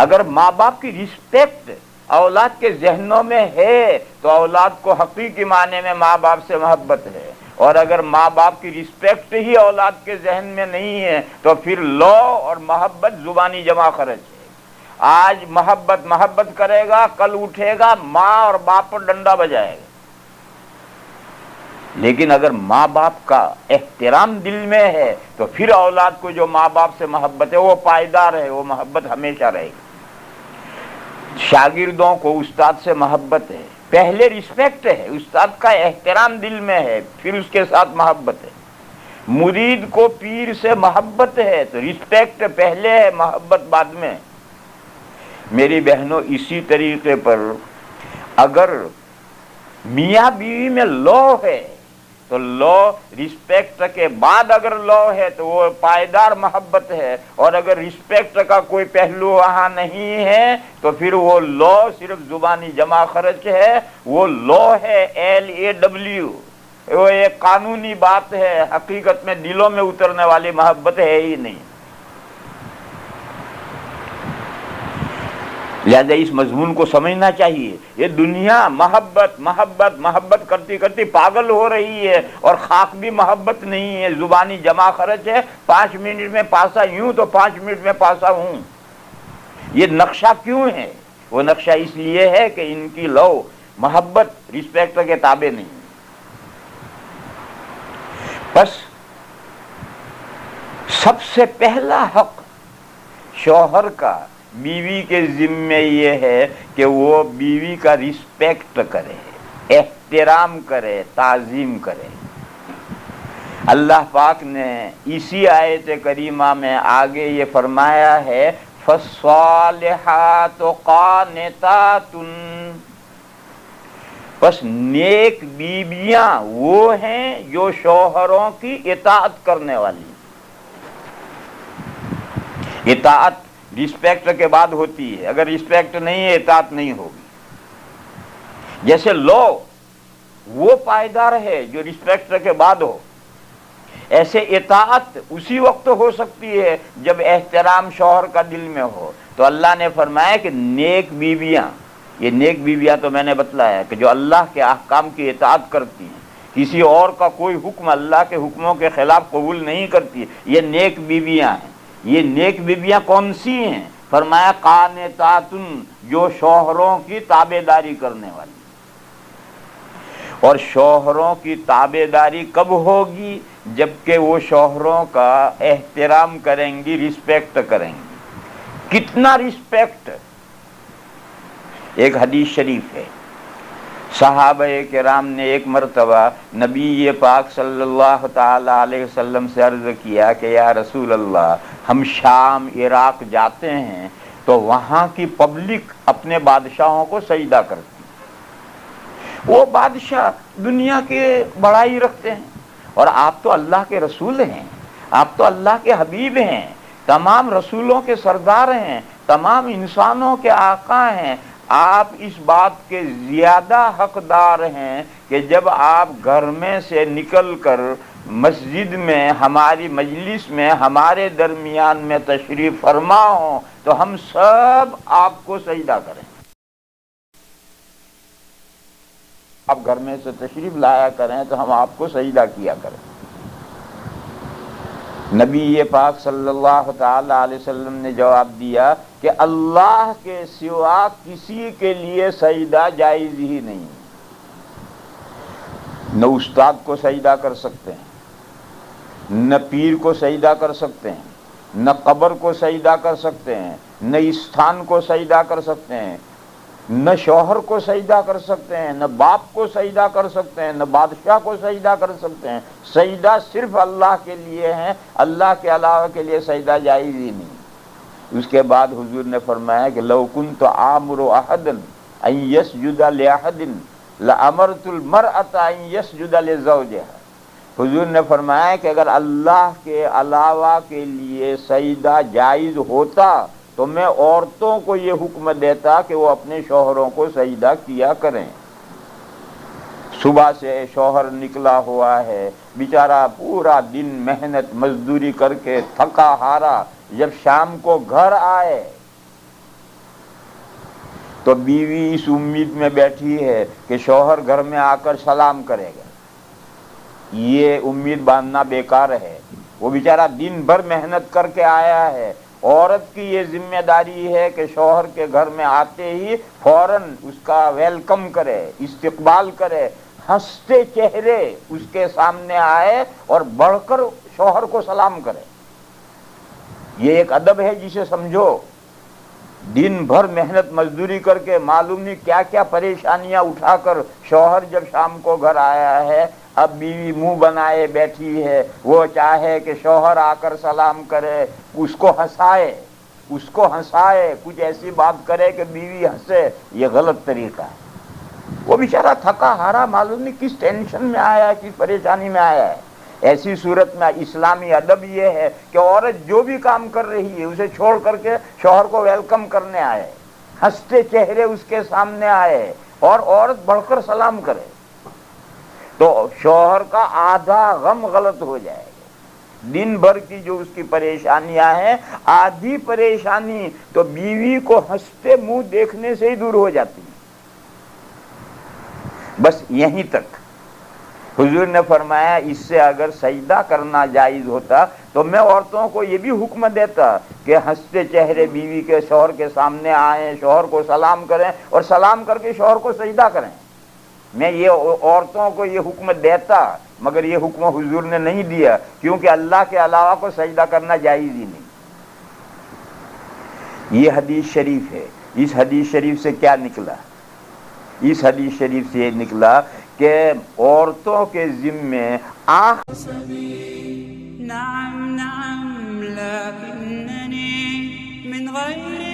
اگر ماں باپ کی رسپیکٹ اولاد کے ذہنوں میں ہے تو اولاد کو حقیقی معنی میں ماں باپ سے محبت ہے، اور اگر ماں باپ کی رسپیکٹ ہی اولاد کے ذہن میں نہیں ہے تو پھر لا اور محبت زبانی جمع خرچ ہے۔ آج محبت کرے گا، کل اٹھے گا ماں اور باپ پر ڈنڈا بجائے گا۔ لیکن اگر ماں باپ کا احترام دل میں ہے تو پھر اولاد کو جو ماں باپ سے محبت ہے وہ پائیدار ہے، وہ محبت ہمیشہ رہے گی۔ شاگردوں کو استاد سے محبت ہے، پہلے رسپیکٹ ہے، استاد کا احترام دل میں ہے، پھر اس کے ساتھ محبت ہے۔ مرید کو پیر سے محبت ہے تو رسپیکٹ پہلے ہے، محبت بعد میں۔ میری بہنوں، اسی طریقے پر اگر میاں بیوی میں لا ہے تو لا رسپیکٹ کے بعد اگر لا ہے تو وہ پائیدار محبت ہے، اور اگر رسپیکٹ کا کوئی پہلو وہاں نہیں ہے تو پھر وہ لا صرف زبانی جمع خرچ ہے، وہ لا ہے LAW، وہ ایک قانونی بات ہے، حقیقت میں دلوں میں اترنے والی محبت ہے ہی نہیں۔ لہذا اس مضمون کو سمجھنا چاہیے۔ یہ دنیا محبت کرتی کرتی پاگل ہو رہی ہے، اور خاک بھی محبت نہیں ہے، زبانی جمع خرچ ہے، 5 منٹ میں پاسا یوں تو 5 منٹ میں پاسا ہوں۔ یہ نقشہ کیوں ہے؟ وہ نقشہ اس لیے ہے کہ ان کی لو محبت رسپیکٹ کے تابع نہیں۔ بس سب سے پہلا حق شوہر کا بیوی کے ذمے یہ ہے کہ وہ بیوی کا رسپیکٹ کرے، احترام کرے، تعظیم کرے۔ اللہ پاک نے اسی آیت کریمہ میں آگے یہ فرمایا ہے فَالصَّالِحَاتُ قَانِتَاتٌ، بس نیک بیویاں وہ ہیں جو شوہروں کی اطاعت کرنے والی. اطاعت رسپیکٹ کے بعد ہوتی ہے، اگر رسپیکٹ نہیں ہے اطاعت نہیں ہوگی. جیسے لو وہ پائیدار ہے جو رسپیکٹ کے بعد ہو، ایسے اطاعت اسی وقت ہو سکتی ہے جب احترام شوہر کا دل میں ہو. تو اللہ نے فرمایا کہ نیک بیویاں، یہ نیک بیویاں تو میں نے بتلایا کہ جو اللہ کے احکام کی اطاعت کرتی ہیں، کسی اور کا کوئی حکم اللہ کے حکموں کے خلاف قبول نہیں کرتی، یہ نیک بیویاں ہیں. یہ نیک بیویاں کون سی ہیں؟ فرمایا قانتاتن، جو شوہروں کی تابع داری کرنے والی. اور شوہروں کی تابع داری کب ہوگی؟ جبکہ وہ شوہروں کا احترام کریں گی، رسپیکٹ کریں گی. کتنا رسپیکٹ؟ ایک حدیث شریف ہے، صحابہ کرام نے ایک مرتبہ نبی پاک صلی اللہ تعالی علیہ وسلم سے عرض کیا کہ یا رسول اللہ، ہم شام عراق جاتے ہیں تو وہاں کی پبلک اپنے بادشاہوں کو سجدہ کرتی. وہ بادشاہ دنیا کے بڑائی رکھتے ہیں، اور آپ تو اللہ کے رسول ہیں، آپ تو اللہ کے حبیب ہیں، تمام رسولوں کے سردار ہیں، تمام انسانوں کے آقا ہیں. آپ اس بات کے زیادہ حقدار ہیں کہ جب آپ گھر میں سے نکل کر مسجد میں ہماری مجلس میں ہمارے درمیان میں تشریف فرما ہوں تو ہم سب آپ کو سجدہ کریں. آپ گھر میں سے تشریف لایا کریں تو ہم آپ کو سجدہ کیا کریں. نبی پاک صلی اللہ تعالی علیہ وسلم نے جواب دیا کہ اللہ کے سوا کسی کے لیے سجدہ جائز ہی نہیں. نہ استاد کو سجدہ کر سکتے ہیں، نہ پیر کو سجدہ کر سکتے ہیں، نہ قبر کو سجدہ کر سکتے ہیں، نہ استھان کو سجدہ کر سکتے ہیں، نہ شوہر کو سجدہ کر سکتے ہیں، نہ باپ کو سجدہ کر سکتے ہیں، نہ بادشاہ کو سجدہ کر سکتے ہیں. سجدہ صرف اللہ کے لیے ہے، اللہ کے علاوہ کے لیے سجدہ جائز ہی نہیں. اس کے بعد حضور نے فرمایا کہ لو کنت آمر احدا ان یسجد لاحد لامرت المرأة ان یسجد لزوجها. حضور نے فرمایا کہ اگر اللہ کے علاوہ کے لیے سجدہ جائز ہوتا تو میں عورتوں کو یہ حکم دیتا کہ وہ اپنے شوہروں کو سجدہ کیا کریں. صبح سے شوہر نکلا ہوا ہے بیچارہ، پورا دن محنت مزدوری کر کے تھکا ہارا، جب شام کو گھر آئے تو بیوی اس امید میں بیٹھی ہے کہ شوہر گھر میں آ کر سلام کرے گا. یہ امید باندھنا بیکار ہے. وہ بیچارہ دن بھر محنت کر کے آیا ہے. عورت کی یہ ذمہ داری ہے کہ شوہر کے گھر میں آتے ہی فوراً اس کا ویلکم کرے، استقبال کرے، ہنستے چہرے اس کے سامنے آئے اور بڑھ کر شوہر کو سلام کرے. یہ ایک ادب ہے جسے سمجھو. دن بھر محنت مزدوری کر کے معلوم نہیں کیا کیا پریشانیاں اٹھا کر شوہر جب شام کو گھر آیا ہے، اب بیوی منہ بنائے بیٹھی ہے. وہ چاہے کہ شوہر آ کر سلام کرے، اس کو ہنسائے، کچھ ایسی بات کرے کہ بیوی ہنسے. یہ غلط طریقہ ہے. وہ بیچارہ تھکا ہارا معلوم نہیں کس ٹینشن میں آیا ہے، کس پریشانی میں آیا ہے. ایسی صورت میں اسلامی ادب یہ ہے کہ عورت جو بھی کام کر رہی ہے اسے چھوڑ کر کے شوہر کو ویلکم کرنے آئے، ہنستے چہرے اس کے سامنے آئے اور عورت بڑھ کر سلام کرے. تو شوہر کا آدھا غم غلط ہو جائے گا. دن بھر کی جو اس کی پریشانیاں ہیں، آدھی پریشانی تو بیوی کو ہنستے منہ دیکھنے سے ہی دور ہو جاتی ہے. بس یہیں تک. حضور نے فرمایا اس سے اگر سجدہ کرنا جائز ہوتا تو میں عورتوں کو یہ بھی حکم دیتا کہ ہنستے چہرے بیوی کے شوہر کے سامنے آئیں، شوہر کو سلام کریں اور سلام کر کے شوہر کو سجدہ کریں. میں یہ عورتوں کو یہ حکم دیتا، مگر یہ حکم حضور نے نہیں دیا کیونکہ اللہ کے علاوہ کو سجدہ کرنا جائز ہی نہیں. یہ حدیث شریف ہے. اس حدیث شریف سے کیا نکلا؟ اس حدیث شریف سے یہ نکلا کہ عورتوں کے ذمے نعم نعم لكنني من غير